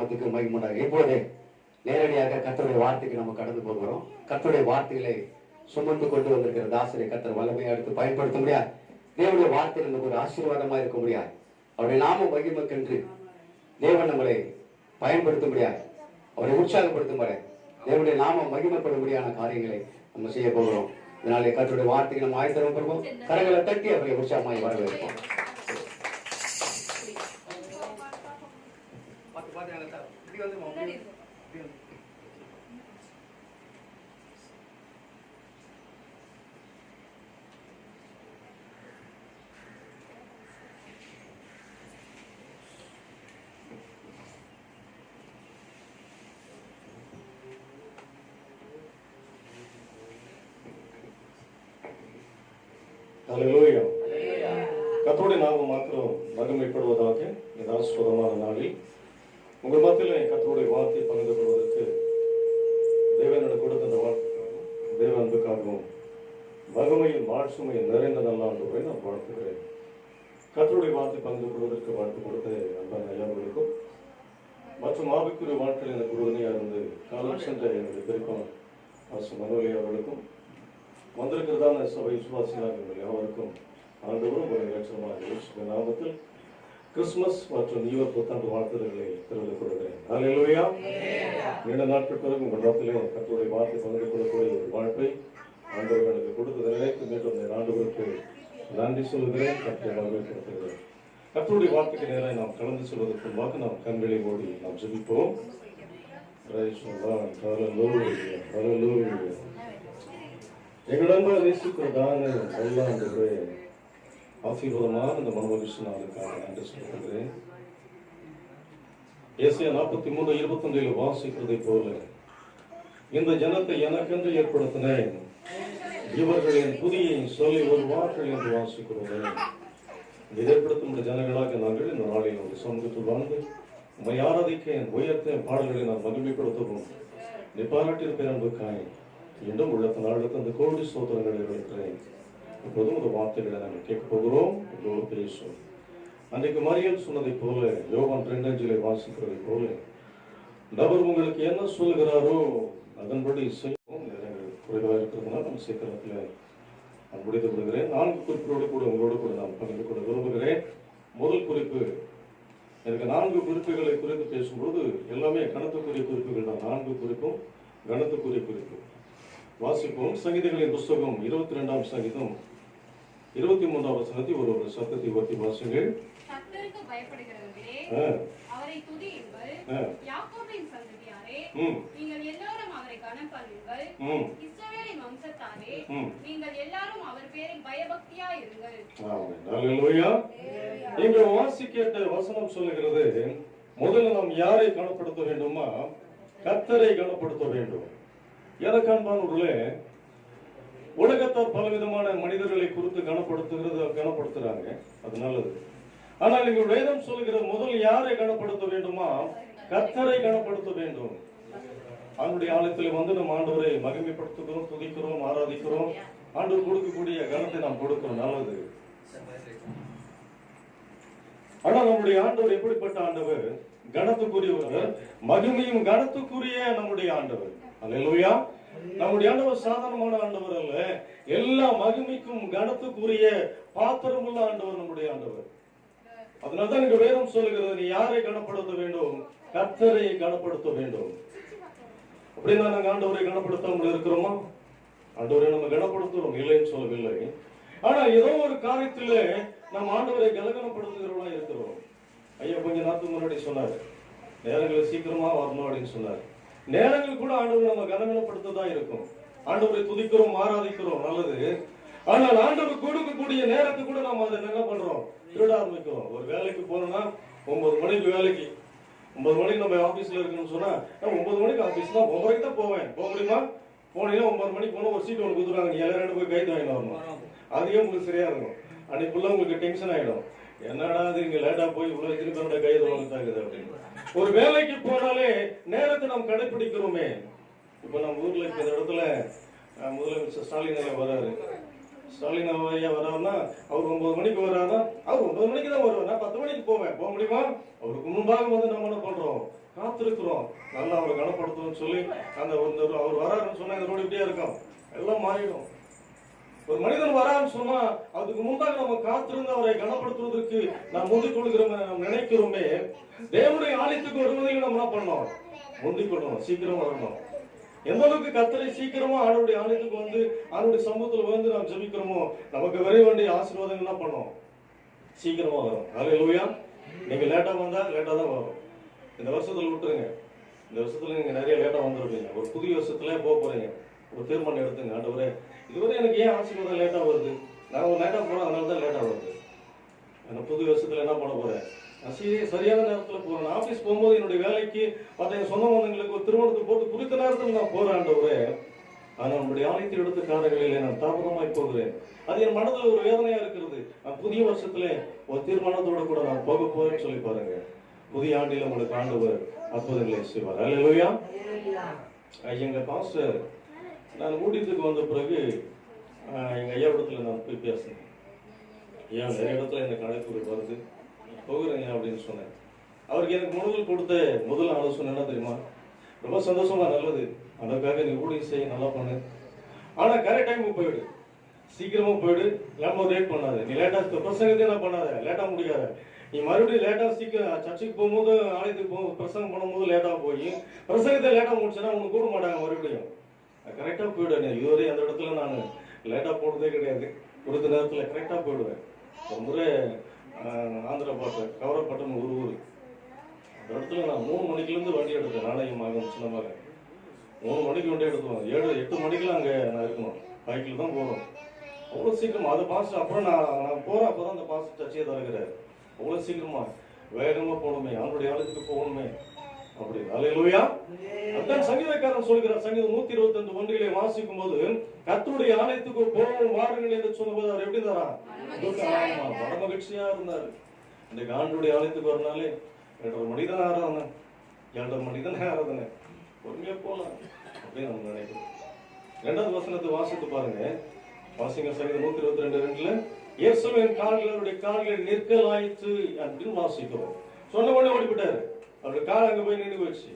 நாமத்துக்கு மகிமை உண்டாகும். இப்போதே நேரடியாக கர்த்தருடைய வார்த்தைக்கு நம்ம கடந்து போகிறோம். கர்த்தருடைய வார்த்தைகளை சுமந்து கொண்டு வந்திருக்கிற தாசரை கர்த்தர் வல்லமையை எடுத்து பயன்படுத்த முடியாது. தேவனுடைய வார்த்தையில் நமக்கு ஒரு ஆசீர்வாதமா இருக்க முடியாது. அவருடைய நாம மகிமைக்கென்று தேவன் நம்மளை பயன்படுத்த முடியாது. அவரை உற்சாகப்படுத்தும் வரை தேவனுடைய நாம மகிமைப்படும்படியான காரியங்களை நம்ம செய்ய போகிறோம். இதனாலே கர்த்தருடைய வார்த்தைக்கு நம்ம ஆயத்தம் பண்ணுவோம். கரங்களை தட்டி அவர்களை உற்சாகமாய் வரவேற்போம். ஹல்லேலூயா. கர்த்தருடைய நாமம் மாத்திரம் மகிமைப்படுவதாக. இந்த ஆசீர்வாதமான நாளில் உங்கள் மத்தியில் கர்த்தருடைய வார்த்தை பகிர்ந்து கொள்வதற்கு தேவனோட கொடுத்த அந்த தேவ அன்புக்காகவும் மகிமையின் மாட்சிமையின் நிறைந்த நல்லாண்டுகளை நான் வாழ்த்துகிறேன். கர்த்தருடைய வார்த்தை பகிர்ந்து கொள்வதற்கு வாழ்த்து கொடுத்த அன்பான ஐயாவுகளுக்கும் மற்றும் ஆவிக்குரிய வாழ்க்கையில் எனக்கு உறுதுணையாக இருந்து காலம் சென்ற என்னுடைய பெருக்கம் மனோலி அவர்களுக்கும் வந்திருக்கிறதான சபை விசுவாசிகளாக யாவருக்கும் ஆண்டவரும் ஒரு லட்சமாக நாமத்தில் கிறிஸ்துமஸ் மற்றும் நியூ இயர் புத்தாண்டு வாழ்த்துதல்களை தெரிவித்துக் கொள்கிறேன். ஹல்லேலூயா. நீண்ட நாட்கள் பிறகு உங்கள் நாட்டிலே கர்த்தருடைய வார்த்தை பகிர்ந்து கொள்ளக்கூடிய ஒரு வாழ்க்கை ஆண்டவர்களுக்கு கொடுத்ததை நினைத்து மீண்டும் ஆண்டவருக்கு நன்றி சொல்கிறேன். கர்த்தரை வரவேற்கிறேன். கர்த்தருடைய வார்த்தைக்கு நேராக நாம் கலந்து சொல்வதற்கு முன்பாக நாம் கண்களை மூடி நாம் ஜெபிப்போம். எங்களிடம் நேசிக்கிறதான எல்லா ஆசீர்வாதமான இந்த மனோவிஷ்ணாவுக்காக நன்றி சொல்கிறேன். ஏசாயா 43:21 வாசிக்கிறதை போல இந்த ஜனத்தை எனக்கென்று ஏற்படுத்தினேன், இவர்களின் புதியை சொல்லி ஒரு வார்கள் என்று வாசிக்கிறோம். ஏற்படுத்தும் ஜனங்களாக நாங்கள் இந்த நாளில் ஒரு சமூகத்தில் வாழ்ந்து உண்மை ஆராதிக்க உயர்த்த பாடல்களை நான் மகிமைப்படுத்தவும் நீ பாராட்டியிருப்பேன் அன்புக்காய் இன்னும் உள்ளத்தின் ஆழத்தை அந்த கோடி சோதனைகளை இருக்கிறேன். இப்போதும் ஒரு வார்த்தைகளை நாங்கள் கேட்க போகிறோம். இதோடு பேசும். அன்றைக்கு மரியல் சொன்னதை போல யோவான் 2:5 வாசிக்கிறதை போல நபர் உங்களுக்கு என்ன சொல்கிறாரோ அதன்படி செய்வோம். குறைவாக இருக்கிறதுனால நம்ம சீக்கிரத்தில் நான் முடித்து விடுகிறேன். 4 குறிப்புகளோடு கூட உங்களோடு கூட நான் பகிர்ந்து கொள்ள விரும்புகிறேன். முதல் குறிப்பு, எனக்கு 4 குறிப்புகளை குறித்து பேசும்போது எல்லாமே கணத்துக்குரிய குறிப்புகள் தான். 4 குறிப்பும் கணத்துக்குரிய குறிப்பு. வாசிப்போம். சங்கீதங்களின் புஸ்தகம் 22ஆம் சங்கீதம் 23ஆம் வசனத்தை ஒரு சத்தத்தை ஒட்டி வாசிங்கள். கர்த்தருக்கு பயப்படுகிறவர்களே அவரை துதியுங்கள். யாக்கோபின் சந்ததியாரே நீங்கள் எல்லாரும் அவரை கனம் பண்ணுங்கள். இஸ்ரவேலின் வம்சத்தாரே நீங்கள் எல்லாரும் அவர் பேரில் பயபக்தியாய் இருங்கள். ஆமென். ஹல்லேலூயா. இங்கே வாசிக்க வசனம் சொல்லுகிறது, முதல்ல நாம் யாரை கனப்படுத்த வேண்டுமா? கர்த்தரை கனப்படுத்த வேண்டும். எனக்கு அன்பானவர்களே, உலகத்தார் பலவிதமான மனிதர்களை குறித்து கனப்படுத்துறாங்க, அது நல்லது. ஆனால் இங்கு வேதம் சொல்கிற முதல் யாரை கனப்படுத்த வேண்டுமா? கர்த்தரை கனப்படுத்த வேண்டும். அவனுடைய ஆலயத்தில் வந்து நம்ம ஆண்டவரை மகிமைப்படுத்துகிறோம், துதிக்கிறோம், ஆராதிக்கிறோம். ஆண்டவர் கொடுக்கக்கூடிய கனத்தை நாம் கொடுக்கிறோம், நல்லது. ஆனால் நம்முடைய ஆண்டவர் எப்படிப்பட்ட ஆண்டவர்? கனத்துக்குரியவர், மகிமையும் கனத்துக்குரிய நம்முடைய ஆண்டவர். அல்லேலூயா. நம்முடைய ஆண்டவர் சாதாரணமான ஆண்டவர் அல்ல, எல்லா மகிமைக்கும் கனத்துக்குரிய பாத்திரமுள்ள ஆண்டவர் நம்முடைய ஆண்டவர். அதனால்தான் இங்கு வேதம் சொல்லுகிறது, நீ யாரை கனப்படுத்த வேண்டும்? கர்த்தரை கனப்படுத்த வேண்டும். அப்படின்னா நாங்க ஆண்டவரை கனப்படுத்தாமல் இருக்கிறோமா? ஆண்டவரை நம்ம கனப்படுத்துறோம், இல்லைன்னு சொல்லவில்லை. ஆனா ஏதோ ஒரு காரியத்துல நம்ம ஆண்டவரை கலகனப்படுத்துகிறவங்களா இருக்கிறோம். ஐயா கொஞ்ச நாட்டுக்கு முன்னாடி சொன்னாரு, நேரங்களை சீக்கிரமா வரணும் அப்படின்னு சொன்னாரு. நேரங்கள் கூட ஆண்டவரை நம்ம கனகனப்படுத்ததான் இருக்கும். ஆண்டவரை துதிக்கிறோம், ஆராதிக்கிறோம், நல்லது. ஆனால் ஆண்டவர் கொடுக்கக்கூடிய நேரத்தை கூட நம்ம அதை என்ன பண்றோம்? திருட ஆரம்பிக்கிறோம். ஒரு வேலைக்கு போனோம்னா 9 மணிக்கு வேலைக்கு, 9 மணிக்கு நம்ம ஆபீஸ்ல இருக்கணும்னு சொன்னா 9 மணிக்கு ஆபீஸ்னா 9 மணிக்கு தான் போவேன். போக முடியுமா? போனீங்கன்னா 9 மணிக்கு போனா ஒரு சீட் ஒன்று கொடுத்துருவாங்க, நீ எல்லாரும் போய் கைது வாங்கிட்டு வரணும். அதுவே உங்களுக்கு சரியா இருக்கும். அன்னைக்குள்ள உங்களுக்கு டென்ஷன் ஆயிடும். என்னடா அது இங்க லேட்டா போய் இவ்வளவு திருப்பி கைது வாங்கிட்டாங்க அப்படின்னு. ஒரு வேலைக்கு போனாலே நேரத்தை நாம் கடைபிடிக்கிறோமே. இப்ப நம்ம ஊர்ல இருக்க இடத்துல முதலமைச்சர் ஸ்டாலின் வராரு. ஸ்டாலின் ஐயா வராருன்னா அவர் 9 மணிக்கு வராருன்னா அவர் 9 மணிக்கு தான் வருவார். நான் 10 மணிக்கு போவேன். போக முடியுமா? அவருக்கு முன்பாக வந்து நம்ம என்ன பண்றோம்? காத்திருக்கிறோம். நல்லா அவரை கனப்படுத்தணும்னு சொல்லி அந்த அவர் வராருன்னு சொன்னா இந்த ரோடு இப்படியே இருக்கும், எல்லாம் மாறிடும். ஒரு மனிதன் வரான்னு சொன்னா அதுக்கு முன்பாக நம்ம காத்திருந்து அவரை கனப்படுத்துவதற்கு நாம் முந்திக் கொள்கிறோம் நாம் நினைக்கிறோமே. தேவனுடைய ஆலயத்துக்கு வருவதையும் நம்ம என்ன பண்ணணும், முந்திக் கொள்ளணும், சீக்கிரம் வரணும். எந்த அளவுக்கு கர்த்தரை சீக்கிரமா ஆண்டவருடைய ஆலயத்துக்கு வந்து ஆண்டவருடைய சமூகத்துல வந்து நாம் ஜெபிக்கிறோமோ நமக்கு வர வேண்டிய ஆசீர்வாதங்கள் என்ன பண்ணோம், சீக்கிரமா வரும். ஹல்லேலூயா. நீங்க லேட்டா வந்தா லேட்டா தான் வரும். இந்த வருஷத்துல விட்டுருங்க, இந்த வருஷத்துல நீங்க நிறைய லேட்டா வந்துருப்பீங்க. ஒரு புதிய வருஷத்துல போக போறீங்க, ஒரு தீர்மானம் எடுத்துங்க. ஆண்டவரே, இதுவரை எனக்கு ஏன் ஆசீர்வாதம் லேட்டா வருது, நான் ஒரு லேட்டா போறேன், அதனால தான் லேட்டா வருது. நான் புதிய வருஷத்துல என்ன பண்ண போறேன், நான் சரியான நேரத்துல போறேன். ஆபீஸ் போகும்போது என்னுடைய வேலைக்கு மற்ற என் சொந்த பந்தங்களுக்கு ஒரு திருமணத்துக்கு போட்டு குறித்த நேரத்தில் நான் போறேன். ஆண்டவரே, ஆனால் நம்முடைய ஆலயத்தை எடுத்த காரணங்களிலே நான் தாமதமாய் போகிறேன். அது என் மனதில் ஒரு வேதனையா இருக்கிறது. நான் புதிய வருஷத்துல ஒரு தீர்மானத்தோட கூட நான் போக போறேன்னு சொல்லி பாருங்க. புதிய ஆண்டில உங்களுக்கு ஆண்டவர் அற்புதங்களை செய்வார். அல்லேலூயா. எங்க பாஸ்டர் நான் ஊழியத்துக்கு வந்த பிறகு எங்க ஐயா இடத்துல நான் போய் பேசினேன். ஐயா, நிறைய இடத்துல எனக்கு அழைப்பு வருது, போகிறேங்க அப்படின்னு சொன்னேன். அவருக்கு எனக்கு முதல் கொடுத்த முதல் ஆலோசனை என்ன தெரியுமா, ரொம்ப சந்தோஷமா, நல்லது, அதற்காக நீ ஊழியம் செய்ய, நல்லா பண்ணு, ஆனா கரெக்ட் டைமுக்கு போயிடு, சீக்கிரமா போயிடு, இல்லாம லேட் பண்ணாத. நீ லேட்டா பிரசங்கத்தை என்ன பண்ணாத, லேட்டா முடியாத. நீ மறுபடியும் லேட்டா சீக்கிரம் சர்ச்சுக்கு போகும்போது ஆலயத்துக்கு பிரசங்கம் பண்ணும்போது லேட்டா போய் பிரசங்கத்தை லேட்டா முடிச்சுன்னா உனக்கு கூட மாட்டாங்க. மறுபடியும் கரெக்டா போயிடுவேன். இதுவரை அந்த இடத்துல நான் லேட்டா போனதே கிடையாது. கொடுத்த நேரத்துல கரெக்டா போயிடுவேன். ஒரு முறை ஆந்திரா பாட்டு கவரப்பட்டம் ஒரு ஊர், அந்த இடத்துல நான் 3 மணிக்குலேருந்து வண்டி எடுத்தேன். நாளையும் மகன் சின்ன மகன் 3 மணிக்கு வண்டி எடுத்துவோம். 7-8 மணிக்கெல்லாம் அங்கே நான் இருக்கணும். பைக்கில் தான் போகிறோம். அவ்வளோ சீக்கிரமா அதை பாஸ்ட் அப்புறம் நான் போகிறேன். அப்போ தான் அந்த பாஸ்ட் சர்ச்சையை திறக்கிறாரு. அவ்வளோ சீக்கிரமா வேகமாக போகணுமே, அவனுடைய ஆலயத்துக்கு போகணுமே அப்படி. அல்லேலூயா. அதான் சங்கீதக்காரன் சொல்கிறார். சங்கீதம் 125 வாசிக்கும் போது கர்த்தருடைய ஆலயத்துக்கு போவோம் வாருங்கள் என்று சொன்னபோது அவர் எப்படி இருந்தாரா, மன மகிழ்ச்சியா இருந்தாரு. இந்த ஆண்டவருடைய ஆலயத்துக்கு வரனாலே 8:30 மணி தான் ஆராதனை, 7:30 மணி தான் ஆராதனை, பொறுமையா போலாம் அப்படின்னு நம்ம நினைக்கிறோம். 2வது வசனத்தை வாசித்து பாருங்க. வாசிங்க சங்கீதம் 122:2 இயேசுவின் கால்கள் அவருடைய கால்கள் நிற்கலாயிற்று அப்படின்னு வாசிக்கிறோம். சொன்ன உடனே ஓடிவிட்டாரு. அவருடைய கால் அங்க போய் நின்று வச்சு.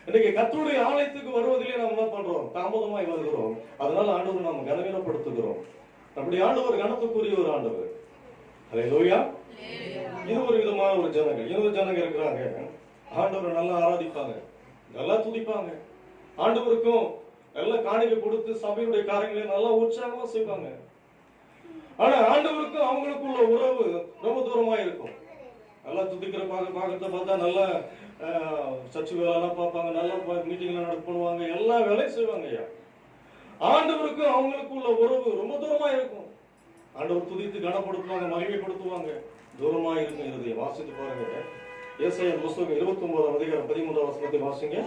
இன்னைக்கு கர்த்தருடைய ஆலயத்துக்கு வருவதிலே நாம் என்ன பண்றோம், தாமதமாய் வருகிறோம். அதனால ஆண்டவர் நாம் கனவீனப்படுத்துகிறோம். நம்முடைய ஆண்டவர் கனத்துக்குரிய ஒரு ஆண்டவர். அல்லேலூயா. இது ஒரு விதமான ஒரு ஜனங்கள். இன்னொரு ஜனங்க இருக்கிறாங்க, ஆண்டவரை நல்லா ஆராதிப்பாங்க, நல்லா துதிப்பாங்க, ஆண்டவருக்கும் நல்ல காணிக்கை கொடுத்து சபையுடைய காரியங்களை நல்லா உற்சாகமா செய்வாங்க. ஆனா ஆண்டவருக்கும் அவங்களுக்குள்ள உறவு ரொம்ப தூரமா இருக்கும். நல்லா துதிக்கிற பார்க்கறத பார்த்தா நல்லா சர்ச்சு வேலைலாம் பார்ப்பாங்க, நல்லா மீட்டிங்லாம் நடத்துவாங்க, எல்லா வேலையும் செய்வாங்க. ஐயா, ஆண்டவருக்கும் அவங்களுக்குள்ள உறவு ரொம்ப தூரமா இருக்கும். ஆண்டவர் துதித்து கனப்படுத்துவாங்க, மகிமைப்படுத்துவாங்க, தூரமா இருக்கும். இதை வாசித்து பாருங்க. ஏசாயா புத்தகம் 29:13 வசனத்தை வாசிங்க.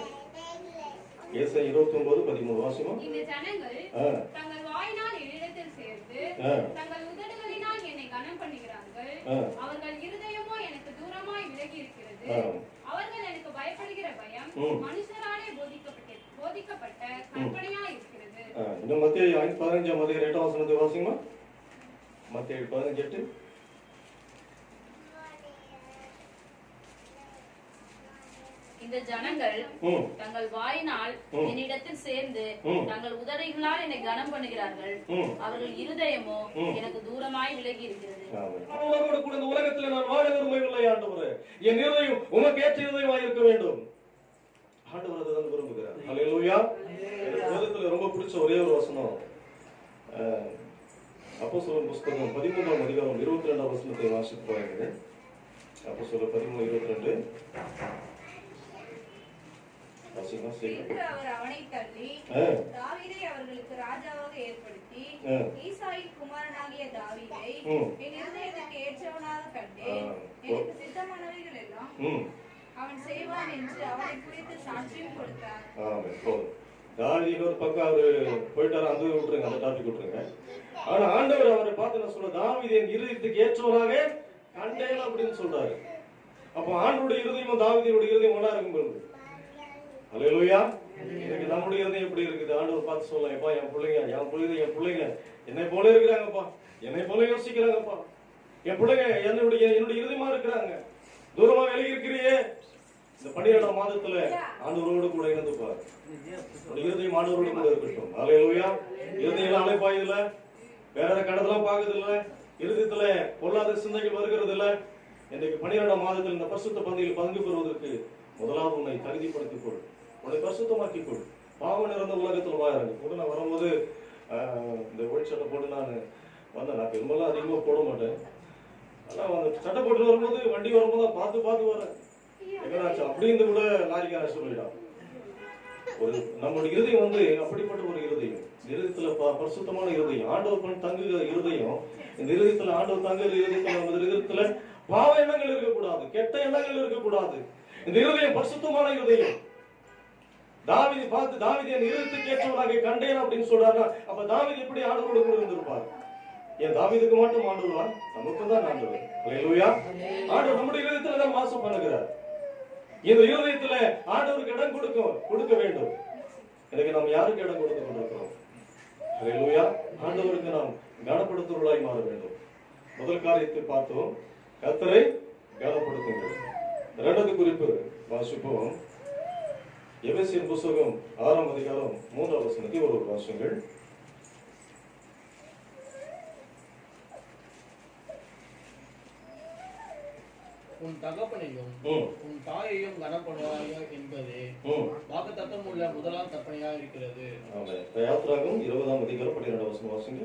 ஏசாயா 29:13 வாசிங்க. இந்த ஜனங்கள் தங்கள் வாயினால் என்னிடத்தில் சேர்ந்து தங்கள் உதடுகளினால் என்னை கனம் பண்ணுகிறார்கள். அவர்கள் இருதயமோ எனக்கு தூரமாய் விலகி இருக்கிறது. அவர்கள் எனக்கு பயப்படுகிற பயம் மனுஷராலே போதிக்கப்பட்ட கற்பனையா இருக்கிறது. இந்த மத்தேயு 15:8 வசனத்தை வாசிங்க. மத்தேயு 15:8. இந்த ஜனங்கள் தங்கள் வாயினால் என்னிடத்தில் சேர்ந்து தங்கள் உதடுகளால் என்னை கனம் பண்ணுகிறார்கள். அவர்கள் இருதயமோ எனக்கு தூரமாய் விலகி இருக்கிறது. இந்த உலகத்தில் நான் வாழ விரும்பவில்லை ஆண்டவரே, என் இருதயம் உமக்கு ஏற்ற இருதயமாய் இருக்க வேண்டும். ஆண்டவர் அதுதான் விரும்புகிறார். அல்லேலூயா. வேதத்துல ரொம்ப பிடிச்ச ஒரே ஒரு வசனம் அப்போஸ்தலர் புத்தகம் 13:22 வசனத்தை வாசித்து பாருங்க. அப்போஸ்தலர் 13:22. அவர் அவனை தள்ளி தாவீதை அவர்களுக்கு ராஜாவாக ஏற்படுத்தி ஈசாயின் குமாரனாகிய தாவீதை என் இருதயத்துக்கு ஏற்றவனாக கண்டேன். எனக்கு சித்தமானவைகள் எல்லாம் அவன் செய்வான் என்று அவனை குறித்து சாட்சியம் கொடுத்தார். தாவீது ஒரு பக்கம் அவரு போயிட்டாரு, அந்த விட்டுருங்க, அந்த டாபிக் விட்டுருங்க. ஆனா ஆண்டவர் அவரை பார்த்து நான் சொல்ற, தாவீது என் இருதயத்துக்கு ஏற்றவனாக கண்டேன் அப்படின்னு சொல்றாரு. அப்ப ஆண்டவருடைய இருதயம் தாவீதுடைய இருதயம் ஒண்ணா இருக்கும் பொழுது, அல்லேலூயா, இன்னைக்கு நம்முடைய இருதயம் எப்படி இருக்குது ஆண்டவர் பார்த்து சொல்லலாம், எப்பா என் பிள்ளைங்க என்னை போல இருக்கிறாங்கப்பா, என்னை போல யோசிக்கிறாங்கப்பா, என் பிள்ளைங்க என்னுடைய இருதயமா இருக்கிறாங்க. தூரமா விலகி இருக்கிறியே, இந்த 12ஆம் மாதத்துல ஆண்டவரோடு கூட இணைந்துப்பார். இருதயம் ஆண்டவரோடு கூட இருக்கட்டும். அல்லேலூயா. இருதயம் அலைப்பாயுதுல, வேற கடத்தெல்லாம் பாக்குது இல்ல, இருதயத்துல பொல்லாத சிந்தைகள் வருகிறது இல்ல. இன்னைக்கு 12ஆம் மாதத்தில் இந்த பரிசுத்த பந்தியில் பங்கு பெறுவதற்கு முதலாவது உன்னை தகுதிப்படுத்திக் கொள், உன்னை பரிசுத்தமாக்கிக் கொள். பாவம் நிறைந்த உலகத்தில் வாழறாங்க கூட. நான் வரும்போது இந்த ஒயிட் சட்டை போட்டு நான் வந்தேன். நான் பெரும்பாலும் அதிகமா போட மாட்டேன். ஆனா அந்த சட்டை போட்டு வரும்போது வண்டி வரும்போது பார்த்து பார்த்து வரேன். எங்கனாச்சு அப்படின்னு கூட லாரிக்கார சொல்லிடான். ஒரு நம்மளுடைய இருதயம் அப்படிப்பட்ட ஒரு இருதயம். இருதயத்துல பரிசுத்தமான இருதயம், ஆண்டவர் தங்குகிற இருதயம். இந்த இருதயத்துல ஆண்டவர் தங்குகிற இருதயத்துல நம்ம இருதயத்துல பாவ எண்ணங்கள் இருக்கக்கூடாது, கெட்ட எண்ணங்கள் இருக்கக்கூடாது. இந்த இருதயம் பரிசுத்தமான இருதயம். தாவீது பார்த்து தாவீது என் இருதயத்துக்கு ஏற்றவனாக கண்டேன் அப்படின்னு சொல்றாரு. அப்ப தாவீது எப்படி ஆண்டவரோடு கூட இருந்திருப்பார்? ஏன் தாவீதுக்கு மட்டும் ஆண்டவர்? நமக்கு தான் ஆண்டவர். அல்லேலூயா. ஆண்டவர் நம்முடைய இருதயத்துல தான் வாசம் பண்ணுகிறார். இந்த இருதயத்துல ஆண்டவருக்கு இடம் கொடுக்க வேண்டும். எனக்கு நாம் யாருக்கு இடம் கொடுத்து கொண்டிருக்கிறோம்? அல்லேலூயா. ஆண்டவருக்கு நாம் கனப்படுத்துவர்களாய் மாற வேண்டும். முதல் காரியத்தை பார்த்தோம், கர்த்தரை கனப்படுத்துங்கள். இரண்டாவது குறிப்பு வாசிப்போம். எபேசியர் புத்தகம் 6ஆம் அதிகாரம் 3ஆம் வசனத்தை ஒரு வாசிங்கள். உன் தகப்பனையும் உன் தாயையும் கனப்படுவாயா என்பது வாக்குத்தத்தம் உள்ள முதலாம் கற்பனையா இருக்கிறது. யாத்திராகமம் 20ஆம் அதிகாரம் 12ஆம் வசனம் வாசிங்க.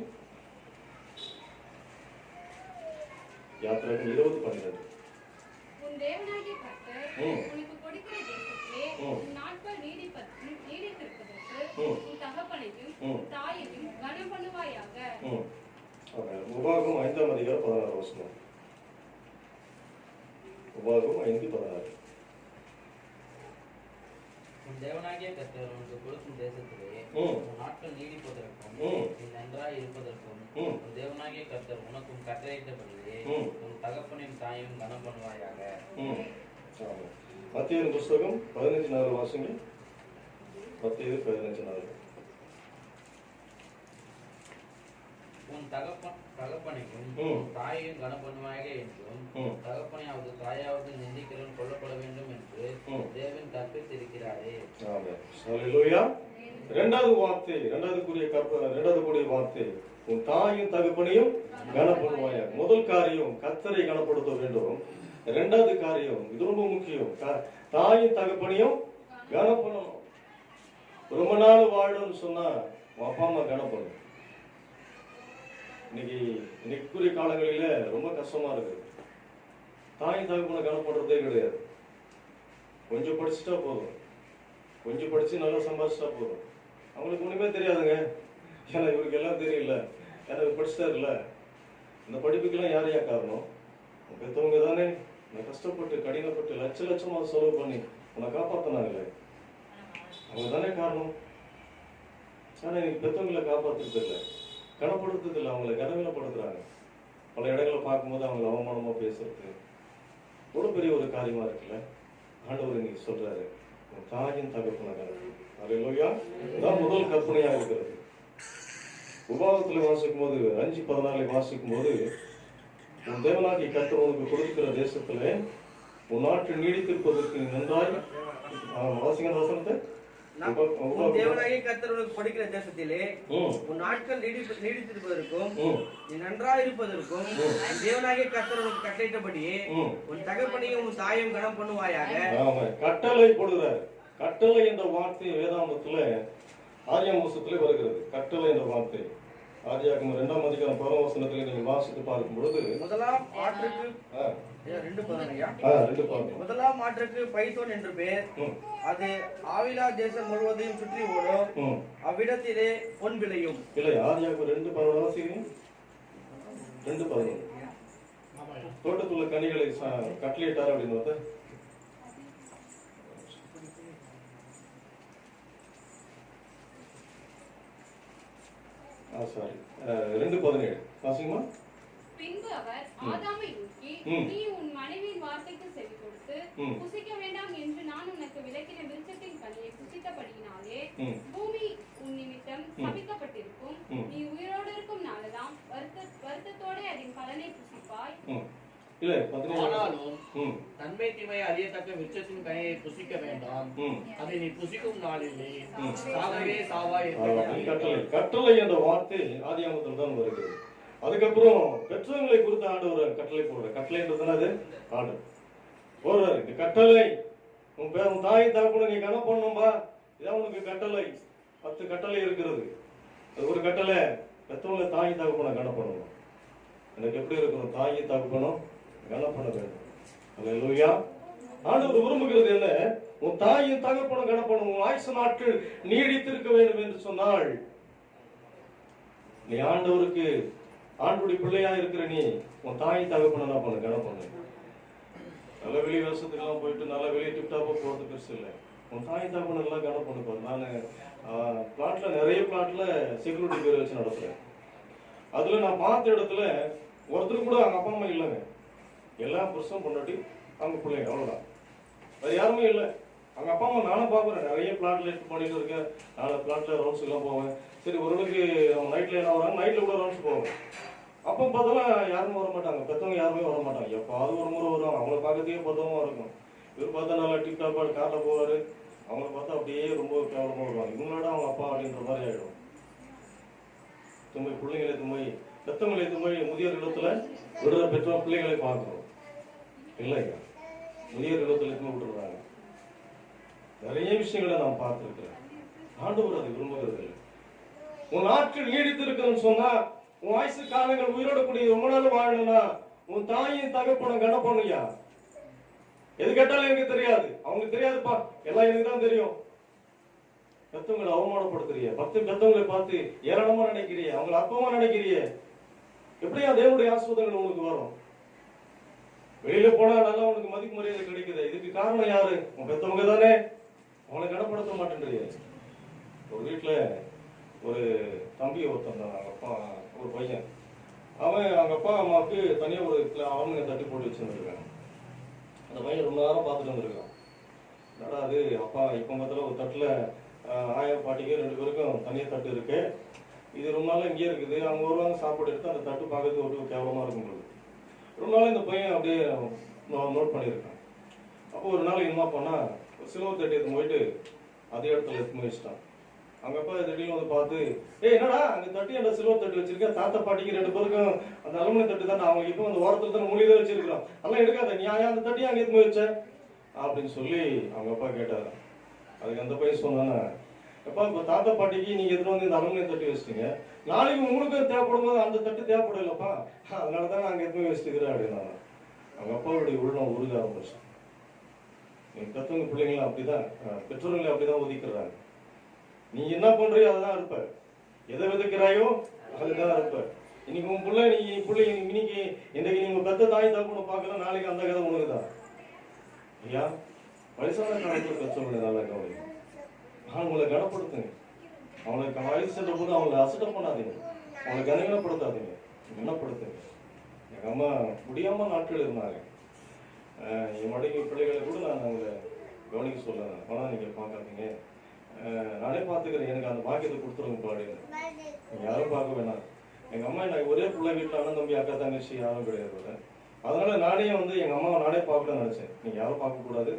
யாத்திராகமம் 20:12. உன் தேவனாகிய கர்த்தர் உனக்கு கொடுக்கிற தேசத்திலே உன் நாட்கள் நீடித்திருப்பதற்கு உன் தகப்பனையும் தாயையும் கனம் பண்ணுவாயாக. உபாகமம் 5ஆம் அதிகாரம் 16ஆம் வசனம். உபாகமம் 5:16. உன் தேவனாகிய கர்த்தர் உனக்கு கொடுக்கும் தேசத்திலே உன் நாட்கள் நீடிப்பதற்கும் நீ நன்றாய் இருப்பதற்கும் உன் தேவனாகிய கர்த்தர் உனக்கும் கட்டளையிட்டபடியே உன் தகப்பனின் தாயும் கனம் பண்ணுவாயாக. மத்தேயு புத்தகம் 15:4 வாசிங்க. மத்தேயு 15:4. உன் தகப்பனையும் தாயையும் கனம் பண்ணுவாயாக என்றும் தகப்பனையாவது தாயாவது நிந்திக்கிறவன் கொல்லப்பட வேண்டும் என்று தேவன் கற்பித்திருக்கிறாரே. அல்லேலூயா. இரண்டாவது வார்த்தை, இரண்டாவது கூடிய வார்த்தை, உன் தாயும் தகப்பனையும் கனம் பண்ணுவாயாக. முதல் காரியம் கர்த்தரை கனப்படுத்த வேண்டும். இரண்டாவது காரியம், இது ரொம்ப முக்கியம், தாயும் தகப்பனையும் கனம் பண்ணணும். ரொம்ப நாள் வாழணும்னு சொன்னா அப்பா அம்மா கனம் பண்ணணும். இன்னைக்குரிய காலங்களில ரொம்ப கஷ்டமா இருக்கு. தாய் தகப்பனை கனப்படுறதே கிடையாது. கொஞ்சம் படிச்சுட்டா போதும், கொஞ்சம் படிச்சு நல்லா சம்பாதிச்சுட்டா போதும். அவங்களுக்கு ஒண்ணுமே தெரியாதுங்க. ஏன்னா இவருக்கு எல்லாம் தெரியல, ஏன்னா படிச்சுட்டாருல. இந்த படிப்புக்கெல்லாம் யாரையா காரணம்? பெற்றவங்க தானே. நான் கஷ்டப்பட்டு கடினப்பட்டு லட்சமா செலவு பண்ணி உன்னை காப்பாத்தினாங்களே, அவங்க தானே காரணம். ஆனா இன்னைக்கு பெற்றவங்களை காப்பாத்துறது இல்லை, கனப்படுத்துறது இல்லை, அவங்களை கனவீனப்படுத்துறாங்க. பல இடங்களை பார்க்கும்போது அவங்களை அவமானமா பேசுறது ஒரு பெரிய ஒரு காரியமா இருக்குல்ல. ஆண்டவர் இன்னைக்கு சொல்றாரு, தாயின் தகப்பன கனவு. அல்லேலூயா. தான் முதல் கற்பனையா இருக்கிறது. உபாகத்துல வாசிக்கும் போது 5:14 வாசிக்கும் போது, உன் தேவனாகிய கர்த்தர் உனக்கு கொடுக்கிற தேசத்துல உன் நாட்டு நீடித்திருப்பதற்கு நன்றாய் வாசிங்க வசனத்தை. உன் தேவனாகிய கர்த்தர் உனக்கு கொடுக்கிற தேசத்திலே உன் நாட்கள் நீடித்திருப்பதற்கும் நீ நன்றாயிருப்பதற்கும் தேவனாகிய கர்த்தர் உனக்கு கட்டளையிட்டபடியே உன் தகப்பனையும் உன் தாயும் கனம் பண்ணுவாயாக. கட்டளை போடுகிறார். கட்டளை என்ற வார்த்தை வேதாந்தத்துல ஆரியாமோசத்துல வருகிறது. கட்டளை என்ற வார்த்தை ஆதியாகமம் 2ஆம் அதிகாரம் 1ஆம் வசனத்துல நீங்க வாசித்து பார்க்கும் பொழுது, முதலாம் ஆற்றுக்கு பைத்தோன் என்று பெயர். அது ஆவிலா தேசம் முழுவதையும் சுற்றி ஓடும். அவ்விடத்திலே பொன் விளையும். இல்லை, ஆதியாகமம் 2:11 2:11 தோட்டத்துள்ள கனிகளை கட்டளையிட்டார் அப்படின்னு சாரி 2:17 வாசிங்கம்மா. பின்பு அவர் ஆதாமை நோக்கி, நீ உன் மனைவியின் வார்த்தைக்கு செவி கொடுத்து புசிக்க வேண்டாம் என்று நான் உனக்கு விலக்கின விருட்சத்தின் கனியை புசித்தபடியினாலே பூமி உன் நிமித்தம் சபிக்கப்பட்டிருக்கும். நீ உயிரோடு இருக்கும் நாளெல்லாம் வருத்தத்தோட அதன் பலனை புசிப்பாய். இல்ல 17. ஆனாலும் நன்மை தீமை அறியத்தக்க விருட்சத்தின் கனியை புசிக்க வேண்டாம், அதை நீ புசிக்கும் நாளிலே சாகவே சாவாய். கட்டளை என்ற வார்த்தை ஆதியாகமத்தில் தான் வருகிறது. அதுக்கப்புறம் பெற்றோர்களை குறித்து ஆண்டவர் கட்டளை போடுற கட்டளைன்றது அது ஆர்டர் போடுறாரு. இந்த கட்டளை உன் தாய் தகப்பனை நீ கணக்கு பண்ணும்பா, இதான் உனக்கு கட்டளை. 10 கட்டளை இருக்கிறது. அது ஒரு கட்டளை, பெற்றவங்களை தாய் தகப்பனை கணக்கு பண்ணணும். எனக்கு எப்படி இருக்கணும்? தாயை தகப்பனும் கணக்கு பண்ண வேண்டும். அல்லேலூயா. ஆண்டவர் விரும்புகிறது என்ன? உன் தாயின் தகப்பனும் கணக்கு பண்ணணும். உன் ஆயுசு நாட்கள் நீடித்திருக்க வேண்டும் என்று சொன்னால் நீ ஆண்டவருக்கு ஆண்டுடைய பிள்ளையா இருக்கிற நீ உன் தாய் தகப்பனை என்ன பண்ண கணக்கு பண்ணு. நல்ல வெளி வருஷத்துக்கெல்லாம் போயிட்டு நல்ல வெளியே டிப்டாப்பா போறது பெருசு இல்லை. உன் தாய் தகப்பனை எல்லாம் கணக்கு பண்ணுப்பாரு. நான் பிளாட்ல நிறைய பிளாட்ல செக்யூரிட்டி பேர் வச்சு நடத்துறேன். அதுல நான் பார்த்த இடத்துல ஒருத்தர் கூட அவங்க அப்பா அம்மா இல்லைங்க. எல்லா புருஷன் பொண்டாட்டி அவங்க பிள்ளைங்க, அவ்வளவுதான். வேற யாருமே இல்லை. அவங்க அப்பா அம்மா நானும் பார்க்குறேன். நிறைய பிளாட்ல எடுத்து பண்ணிட்டு இருக்கேன். நான் பிளாட்ல ரவுண்ட்ஸ் எல்லாம் போவேன். சரி, ஓரளவுக்கு நைட்ல என்ன வராங்க, நைட்ல கூட ரவுண்ட்ஸ் போவேன். அப்போ பார்த்தாலும் யாருமே வர மாட்டாங்க, பெற்றவங்க யாருமே வர மாட்டாங்க. எப்பாவது ஒரு முறை வருவாங்க. அவங்கள பார்க்கறதுக்கே பத்தவமா இருக்கும். இவர் பார்த்தா நல்லா டிப்டாப்பா காரில் போவாரு, அவங்கள பார்த்தா அப்படியே ரொம்ப கேவலமா வருவாங்க. இவங்களோட அவங்க அப்பா அப்படின்ற மாதிரி ஆயிடும். தும்பை பிள்ளைங்களை தும்பை பெற்றவங்களை தும்பை முதியோர் இல்லத்துல விடுற பெற்றோர் பிள்ளைகளை பார்க்கிறோம் இல்லைங்க. முதியோர் இல்லத்துல தும்பை விட்டுறாங்க. நிறைய விஷயங்களை நான் பார்த்திருக்கிறேன். ஆண்டவர் அதை விரும்புகிறது இல்லை. உன் நாட்கள் நீடித்து இருக்குன்னு சொன்னா, உன் ஆயுசு காலங்கள் உயிரோட கூடிய ரொம்ப நாள் வாழணும்னா உன் தாயின் தகப்பனை கணக்கு பண்ணுயா. எது கேட்டாலும் எனக்கு தெரியாது, அவங்க தெரியாதுப்பா, எல்லாம் எனக்கு தான் தெரியும். பெத்தவங்களை அவமானப்படுத்துறிய, 10 பெத்தவங்களை பார்த்து ஏளனமா நினைக்கிறிய, அவங்களை அப்பமா நினைக்கிறிய. எப்படியா தேவனுடைய ஆசீர்வாதங்கள் உங்களுக்கு வரும்? வெளியில போனா நல்லா உனக்கு மதிப்பு மரியாதை கிடைக்குது. இதுக்கு காரணம் யாரு? உன் பெத்தவங்க தானே. அவங்களை கனப்படுத்த மாட்டேன்றிய. ஒரு வீட்டுல ஒரு தம்பி ஒருத்தன் தான், அவங்க அப்பா ஒரு பையன். அவன் அவங்க அப்பா அம்மாவுக்கு தனியாக ஒரு அவனுங்க தட்டி போட்டு வச்சுருந்துருக்காங்க. அந்த பையன் ரொம்ப நேரம் பார்த்துட்டு வந்துருக்கான். என்னடா அது அப்பா இப்போ மொத்தத்தில் ஒரு தட்டில் ஆயிரம் பாட்டிக்கு 2 பேருக்கும் தனியாக தட்டு இருக்கு. இது ரொம்ப நாள் இங்கேயே இருக்குது. அவங்க வருவாங்க சாப்பாடு எடுத்து அந்த தட்டு பார்க்கறதுக்கு ஒரு கேவலமாக இருக்கும்போது ரொம்ப நாள் இந்த பையன் அப்படியே நோட் பண்ணியிருக்கான். அப்போ ஒரு நாள் என்ன பண்ணால் சில்வர் தட்டி எடுத்து போயிட்டு அதே இடத்துல எடுத்து வச்சுட்டான். அவங்க அப்பா திடீர்னு வந்து பார்த்து, என்னடா அங்க தட்டி அந்த சில்வர் தட்டு வச்சிருக்கேன், தாத்தா பாட்டிக்கு 2 பேருக்கும் அந்த அலுமினியம் தட்டு தானே, அவங்க இப்போ அந்த ஓரத்துல தான் மூலியதான் வச்சிருக்கிறோம், அதெல்லாம் எடுக்காத, நீ அந்த தட்டி அங்கே எடுத்து வச்ச அப்படின்னு சொல்லி அவங்க அப்பா கேட்டாரு. அதுக்கு அந்த பையன் சொன்னானா, அப்பா இப்போ தாத்தா பாட்டிக்கு நீங்க எடுத்துட்டு வந்து இந்த அலுமினியம் தட்டி வச்சிட்டீங்க, நாளைக்கு உங்களுக்கு தேவைப்படும் போது அந்த தட்டு தேவைப்படலப்பா, அதனாலதான் அங்க எடுத்து வச்சுக்கிறேன் அப்படின்னா. அவங்க அப்பாவுடைய உள்ளம் உருக ஆரம்பிச்சு. என் பெற்றவங்க பிள்ளைங்களும் அப்படிதான், பெற்றோர்களை அப்படிதான் ஒதுக்கிறாங்க. நீ என்ன பண்றியோ அதான் இருப்ப, எதை விதைக்கிறாயோ அதுதான் இருப்ப. இன்னைக்கு உன் பிள்ளை நீ பிள்ளை இன்னைக்கு இன்னைக்கு நீங்க பெத்த தாய் தகப்பனை பார்க்கற, நாளைக்கு அந்த கதை உனக்குதான். ஐயா, வயசான காலத்துல பெற்றவங்களை நல்லா கவனிங்க. அவங்களை கனப்படுத்துங்க. அவங்களுக்கு வயசு சென்ற போது அவங்களை அசட்டம் பண்ணாதீங்க, அவங்களை கனகனப்படுத்தாதீங்க, கனப்படுத்துங்க. எங்க அம்மா முடியாம நாட்கள் இருந்தாங்க. என் மடங்கி பிள்ளைகளை கூட நான் அவங்களை கவனிக்க சொல்ல, ஆனா நீங்க பார்க்காதீங்க, நானே பார்த்துக்கிறேன், எனக்கு அந்த பாக்கியத்தை கொடுத்துருங்க பாடுங்க, நீங்க யாரும் பார்க்க வேணாம். எங்க அம்மா எனக்கு ஒரே பிள்ளை வீட்டில் அண்ணன் தம்பி அக்கா தங்கச்சி யாரும் கிடையாது. அதனால நானே வந்து எங்க அம்மாவை நானே பார்க்கணும்னு நினைச்சேன். நீங்க யாரும் பார்க்க கூடாது,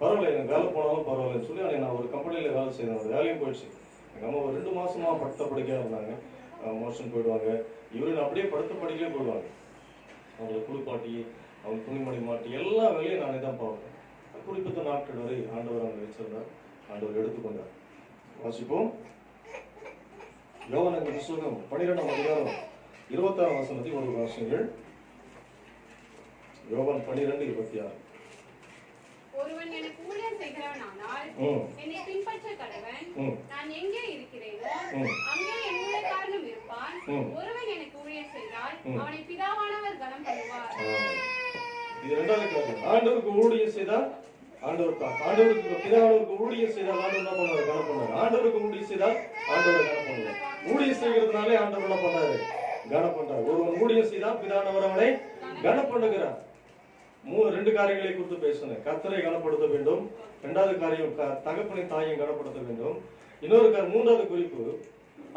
பரவாயில்ல, எனக்கு வேலை போனாலும் பரவாயில்லன்னு சொல்லி அன்னைக்கு நான் ஒரு கம்பெனியில வேலை செய்யணும். அந்த வேலையும் போயிடுச்சு. எங்க அம்மா ஒரு 2 மாசமா படுத்த படிக்கையா இருந்தாங்க. மோஷன் போயிடுவாங்க, இவரு அப்படியே படுத்த படிக்கையே போயிடுவாங்க. அவங்களை குளிப்பாட்டி அவங்க துணிமணி மாட்டி எல்லா வேலையும் நானே தான் பார்ப்பேன். குறிப்பிட்ட நாட்கள் வரை ஆண்டவர் அவங்க வச்சிருந்தார், ஆண்டவர் எடுத்துக்கொண்டார். வாசிப்போம். யோவானின் புத்தகம் 12ஆம் அதிகாரம் 26ஆம் வசனத்தை ஒரு வாசிங்கள். யோவான் 12:26. ஒருவன் எனக்கு ஊழியம் செய்கிறவனானால் என்னை பின்பற்ற கடவன். நான் எங்கே இருக்கிறேனோ அங்கே என் ஊழியக்காரனும் இருப்பான். ஒருவன் எனக்கு ஊழியம் செய்தால் அவனை பிதாவானவர் கனம் பண்ணுவார். இது 2வது காரியம். ஆண்டவருக்கு ஊழியம் செய்தால் ஆண்டவருக்கு பிதாவுக்கு ஊழியம் செய்தால் ஆண்டவர் என்ன பண்ணுவார்? கனம் பண்ணுவார். ஆண்டவருக்கு ஊழியம் செய்தால் ஆண்டவர் கனம் பண்ணுவார். ஊழியம் செய்கிறதுனாலே ஆண்டவர் என்ன பண்றாரு? கனம் பண்றாரு. ஒருவன் ஊழியம் செய்தால் பிதானவர் அவனை கனம் பண்ணுகிறார். 2 காரியங்களை குறித்து பேசுனேன். கர்த்தரை கனப்படுத்த வேண்டும். 2வது காரியம் தகப்பனின் தாயையும் கனப்படுத்த வேண்டும். இன்னொரு 3வது குறிப்பு,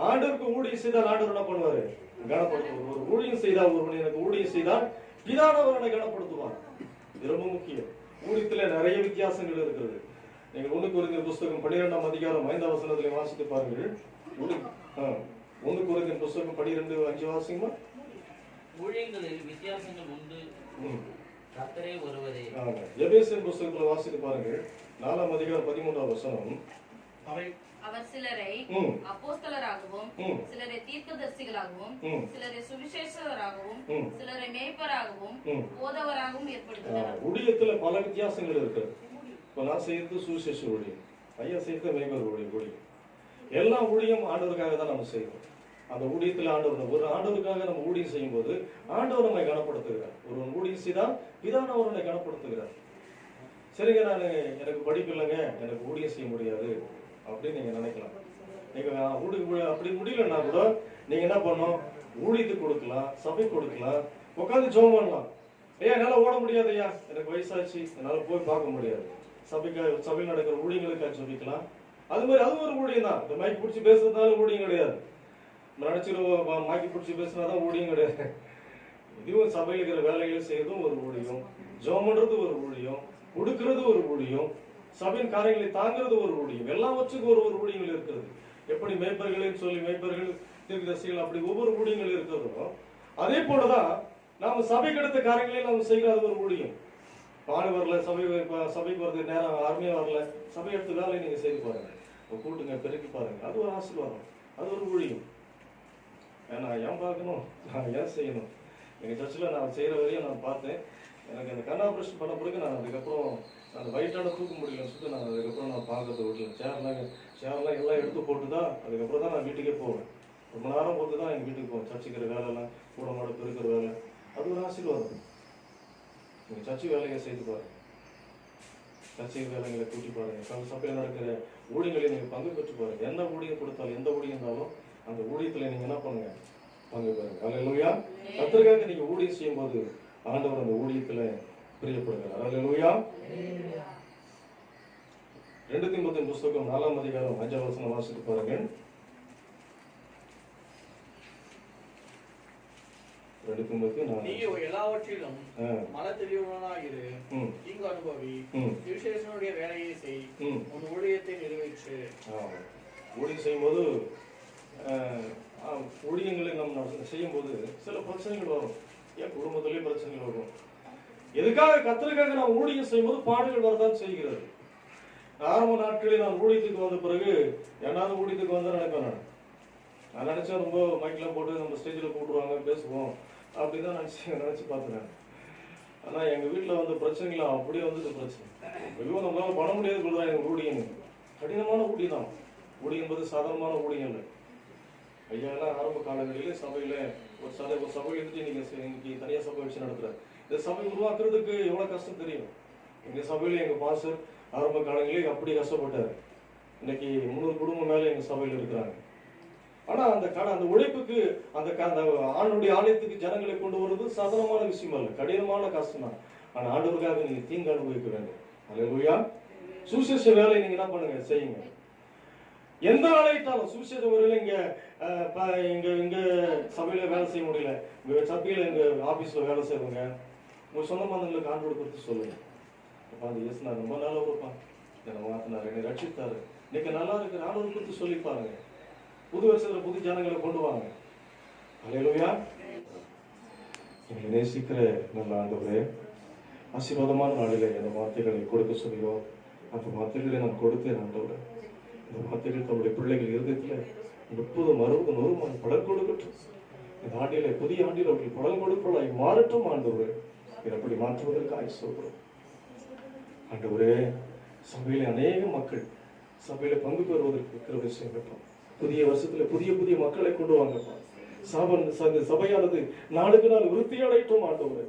ஆண்டவருக்கு ஊழியம் செய்தால் ஆண்டவர் என்ன பண்ணுவாரு? கனப்படுத்துவார். ஒரு ஊழியம் செய்தால், ஒருவன் எனக்கு ஊழியம் செய்தால் பிதானவர் என்னை கனப்படுத்துவார். இது ரொம்ப முக்கியம். ஊழியத்துல நிறைய வித்தியாசங்கள் இருக்கிறது. நீங்கள் 1 கொரிந்தியர் புஸ்தகம் 12ஆம் அதிகாரம் 5ஆம் வசனத்திலே வாசித்து பாருங்கள். 1 கொரிந்தியர் புஸ்தகம் 12:5 வாசிங்கம்மா. ஊழியங்களில் வித்தியாசங்கள் உண்டு, கர்த்தரே ஒருவரே. எபேசியர் புஸ்தகத்துல வாசித்து பாருங்கள். 4ஆம் அதிகாரம் 13ஆம் வசனம். அவர் சிலரை அப்போஸ்தலராகவும் சிலரை தீர்க்கதரிசிகளாகவும் சிலரை சுவிசேஷகராகவும் சிலரை மேய்ப்பராகவும் போதவராகவும் ஏற்படுத்தினார். ஊழியத்துல பல வித்தியாசங்கள் இருக்கு. இப்ப நான் செய்யறது சுவிசேஷ ஊழியம், ஐயா செய்யறது மேய்ப்பர் ஊழியம். எல்லா ஊழியம் ஆண்டவருக்காக தான் நம்ம செய்யறோம். அந்த ஊழியத்துல ஆண்டவர் ஒரு ஆண்டவருக்காக நம்ம ஊழியம் செய்யும் போது ஆண்டவர் நம்மை கனப்படுத்துகிறார். ஒரு ஊழியம் செய்தால் பிதானவர் நம்மை கனப்படுத்துகிறார். சரிங்க, எனக்கு படிப்பு இல்லைங்க, எனக்கு ஊழியம் செய்ய முடியாது அப்படின்னு நீங்க நினைக்கலாம். நீங்க அப்படி முடியலன்னா கூட நீங்க என்ன பண்ணணும், ஊழியத்துக்கு கொடுக்கலாம், சபை கொடுக்கலாம், உட்காந்து ஜெபம் பண்ணலாம். ஐயா என்னால ஓட முடியாது, ஐயா எனக்கு வயசாச்சு, என்னால போய் பார்க்க முடியாது, சபையில் நடக்கிற ஊழியங்களுக்காக ஜெபிக்கலாம். அது மாதிரி அது ஒரு ஊழியம் தான். இந்த மைக் பிடிச்சி பேசுறதுனால ஊழியம் கிடையாது. நினைச்சிருவோம் மைக்கி பிடிச்சி பேசுனாதான் ஊழியம் கிடையாது. இதுவும் சபையில் இருக்கிற வேலைகளை செய்யறதும் ஒரு ஊழியம், ஜெபம் பண்றது ஒரு ஊழியம், கொடுக்கிறது ஒரு ஊழியம், சபையின் காரியங்களை தாங்கிறது ஒரு ஊழியம். எல்லாவற்றுக்கும் ஒரு ஊழியங்கள் இருக்கிறது. எப்படி மேய்ப்பர்களையும் சொல்லி மேய்ப்பர்கள் தீர்க்கதரிசிகள் அப்படி ஒவ்வொரு ஊழியங்கள் இருக்கிறதோ அதே போலதான் நாம சபைக்கு எடுத்த காரியங்களையும் நம்ம செய்யறது ஒரு ஊழியம். பாடு வரல, சபைக்கு வரது நேரம் யாருமே வரல, சபை எடுத்த வேலையை நீங்க செய்து பாருங்க, கூட்டுங்க, பெருக்கி பாருங்க, அது ஒரு ஆசீர்வாதம், அது ஒரு ஊழியம். நான் ஏன் பார்க்கணும், நான் ஏன் செய்யணும்? எங்க சர்ச்சில் நான் செய்யற வரையும் நான் பார்த்தேன். எனக்கு அந்த கண் ஆப்ரேஷன் பண்ண பிறகு நான் அதுக்கப்புறம் அந்த வயிற்றான தூக்க முடியலன்னு சொல்லிட்டு நான் அதுக்கப்புறம் நான் பார்க்கறது விடல. சேர்லாம் எல்லாம் எடுத்து போட்டு தான் அதுக்கப்புறம் தான் நான் வீட்டுக்கே போவேன். ரொம்ப நேரம் போட்டு தான் எங்கள் வீட்டுக்கு போவேன். சர்ச்சுக்கிற வேலைலாம் கூட மாட பெருக்கிற வேலை, அது ஒரு ஆசீர்வாதம். நீங்கள் சர்ச்சு வேலையை செய்து பாருங்க, சர்ச்சை வேலைகளை கூட்டி பாருங்க, சபையில் நடக்கிற ஊழியங்களை நீங்கள் பங்கு பெற்று பாருங்க. எந்த ஊழியம் கொடுத்தாலும் எந்த ஊழியம் இருந்தாலும் அந்த ஊழியத்தில் நீங்கள் என்ன பண்ணுங்க, பங்கு பாருங்க. அல்லேலூயா. கர்த்தருக்காக நீங்க ஊழியம் செய்யும் போது ஆண்டவர் அந்த ஊழியத்துல பிரியப்படுகிறார். அல்லேலூயா. 2 தீமோத்தேயு புஸ்தகம் 4ஆம் அதிகாரம் 5ஆம் வசனம் வாசித்து பாருங்க. 2 தீமோத்தேயு 4. நீ எல்லாவற்றிலும் மனத்தெளிவுள்ளவனாய் இரு, தீங்கு அனுபவி, சுவிசேஷனுடைய வேலையை செய், உன் ஊழியத்தை நிறைவேற்று. ஊழியம் செய்யும்போது ஊழியங்களை நம்ம செய்யும் போது சில பிரச்சனைகள் வரும். என் குடும்பத்திலேயே பிரச்சனைகள் வரும். எதுக்காக? கர்த்தருக்காக நான் ஊழியம் செய்யும் போது பாடுகள் வரதான் செய்கிறது. ஆரம்ப நாட்களில் நான் ஊழியத்துக்கு வந்த பிறகு என்னாவது ஊழியத்துக்கு வந்தா நினைப்பேன். நான் நினைச்சேன் ரொம்ப மைக்கெல்லாம் போட்டு நம்ம ஸ்டேஜில் கூட்டுருவாங்க, பேசுவோம் அப்படின்னு தான் நினைச்சு பார்த்தேன். ஆனா எங்க வீட்டுல வந்து பிரச்சனைகள் அப்படியே வந்துட்டு பிரச்சனை. ஐயோ நம்மளால பண்ண முடியாது சொல்றா. எங்க ஊழியம் கடினமான ஊழியம் தான். ஊழியம் என்பது சாதாரணமான ஊழியம் இல்லை. ஐயாலாம் ஆரம்ப காலங்களிலே சபையில ஒரு சபை எடுத்துட்டு இன்னைக்கு தனியா சபை வச்சு நடத்துறாரு. இந்த சபை உருவாக்குறதுக்கு எவ்வளவு கஷ்டம் தெரியும். எங்க சபையில எங்க பாஸ்டர் ஆரம்ப காலங்களிலே அப்படி கஷ்டப்பட்டாரு. இன்னைக்கு 300 குடும்பம் மேல எங்க சபையில இருக்கிறாங்க. ஆனா அந்த உழைப்புக்கு அந்த ஆண்டுடைய ஆலயத்துக்கு ஜனங்களை கொண்டு வருவது சாதாரணமான விஷயம் அல்ல, கடினமான கஷ்டம் தான். ஆனா ஆண்டவருக்காக நீங்க தீங்கு அனுபவிக்க வேண்டும். அல்லேலூயா. சுவிசேஷ வேலை நீங்க என்ன பண்ணுங்க, செய்யுங்க. எந்த வேலையிட்டாலும் சுவிசேஷ முறையில இங்க சபையில வேலை செய்ய முடியல, இங்க சபையில எங்க ஆபீஸ்ல வேலை செய்வாங்க, உங்க சொந்த பந்தங்களுக்கு ஆண்டோட குறித்து சொல்லுங்க. அந்த இயேசு நான் ரொம்ப நல்லா இருப்பான், என்னை மாத்தினாரு, என்னை ரட்சித்தாரு, இன்னைக்கு நல்லா இருக்கிற ஆண்டோட குறித்து சொல்லி பாருங்க. புது வருஷத்துல புது ஜனங்களை கொண்டு வாங்க. அல்லேலூயா. எங்களை நேசிக்கிற நல்ல ஆண்டவரே, ஆசீர்வாதமான நாளிலே அந்த வார்த்தைகளை கொடுக்க சொல்கிறோம். அந்த வார்த்தைகளை நான் கொடுத்தேன் ஆண்டவரே. இந்த வார்த்தைகள் தம்முடைய பிள்ளைகள் இருதயத்துல 30, 60, 100 பலன் கொடுக்கட்டும். இந்த ஆண்டிலே புதிய ஆண்டில் அவர்கள் பலன் கொடுப்பதாய் மாறட்டும் ஆண்டவரே. எப்படி மாற்றுவதற்கு ஆய்வு ஆண்டவரே. சபையில அநேக மக்கள் சபையில பங்கு பெறுவதற்கு கிருபை செய்யட்டும். புதிய வருஷத்துல புதிய மக்களை கொண்டு வாங்கப்பா. சபையானது நாளுக்கு நாள் விருத்தி அடையட்டும் ஆண்டவரே.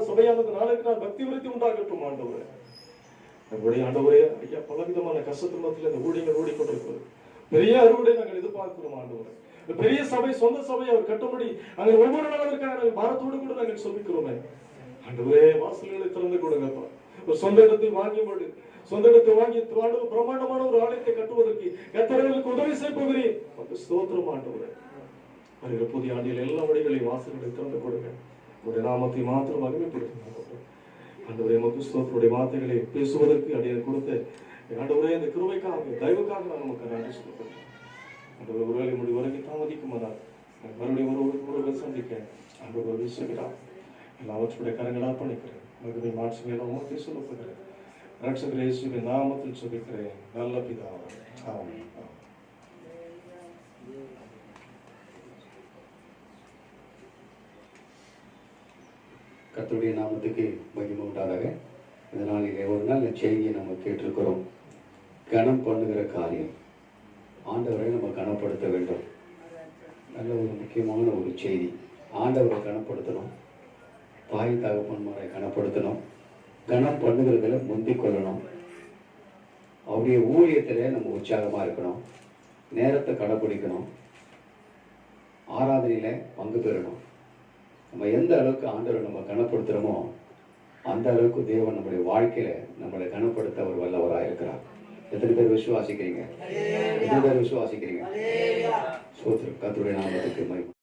சபையானது நாளுக்கு நாள் பக்தி விருத்தி உண்டாகட்டும் ஆண்டவரே. நம்முடைய ஆண்டவரே, ஐயா பலவிதமான கஷ்டத்தின் மத்தியில் இந்த ஊழியங்கள் ஓடிக்கொண்டிருக்கிறது. பெரிய அறுவடை நாங்கள் எதிர்பார்க்கிறோம் ஆண்டவரே. பெரிய சபை, சொந்த சபை அவர் கட்டும்படி அங்கே ஒவ்வொரு நாளுக்காக பாரத்தோடு கூட நாங்கள் சொல்லிக்கிறோமே ஆண்டவரே. வாசல்களை திறந்து கொடுங்கப்பா. ஒரு சொந்த இடத்தை வாங்கியபடி சொந்த இடத்தை வாங்கி பிரமாண்டமான ஒரு ஆலயத்தை கட்டுவதற்கு கர்த்தர்களுக்கு உதவி செய்கிறேன். ஸ்தோத்திரம் ஆண்டவரே. வருகிற புதிய ஆண்டில் எல்லா வழிகளையும் வாசல்களை திறந்து கொடுங்க. உடைய நாமத்தை மாத்திரம் மகிமைப்படுத்தும் ஆண்டவரே உமக்கு ஸ்தோத்திரமுடைய வார்த்தைகளை பேசுவதற்கு அடியை கொடுத்து ஆண்டவரே இந்த கிருபைக்காக தயவுக்காக நான் நமக்கு நன்றி சொல்லுகிறேன். ஆண்டவரே ஒருவேளை முடிவு வரைக்கும் தாமதிக்குமானால் மறுபடியும் ஒருவர் சந்திக்க ஆண்டவர் வீசுகிறார். எல்லாவற்றுடைய கரங்களாக பண்ணிக்கிறேன். மகிமை மாட்சிமையில உமக்கு சொல்லப்படுகிறேன். ரட்சகர் இயேசுவின் நாமத்தில் சொல்லிக்கிறேன் நல்ல பிதாவே. ஆமென். கர்த்தருடைய நாமத்துக்கு மகிமை உண்டாதாக. இந்த நாளிலே ஒரு நல்ல செய்தியை நம்ம கேட்டிருக்கிறோம். கனம் பண்ணுகிற காரியம், ஆண்டவரை நம்ம கனப்படுத்த வேண்டும். நல்ல ஒரு முக்கியமான ஒரு செய்தி. ஆண்டவரை கனப்படுத்தணும், தாய் தகப்பன்மாரை கனப்படுத்தணும், கனம் பண்ணுகிறதுல முந்திக் கொள்ளணும். அவருடைய ஊழியத்தில் நம்ம உற்சாகமாக இருக்கணும், நேரத்தை கடைப்பிடிக்கணும், ஆராதனையில் பங்கு பெறணும். நம்ம எந்த அளவுக்கு ஆண்டவரை நம்ம கனப்படுத்துகிறோமோ அந்த அளவுக்கு தேவன் நம்முடைய வாழ்க்கையில நம்மளை கனப்படுத்த அவர் வல்லவராக இருக்கிறார். எத்தனை பேர் விசுவாசிக்கிறீங்க? எத்தனை பேர் விசுவாசிக்கிறீங்க? சோத்திரம். கர்த்தருடைய நாமத்துக்கு மகிமை.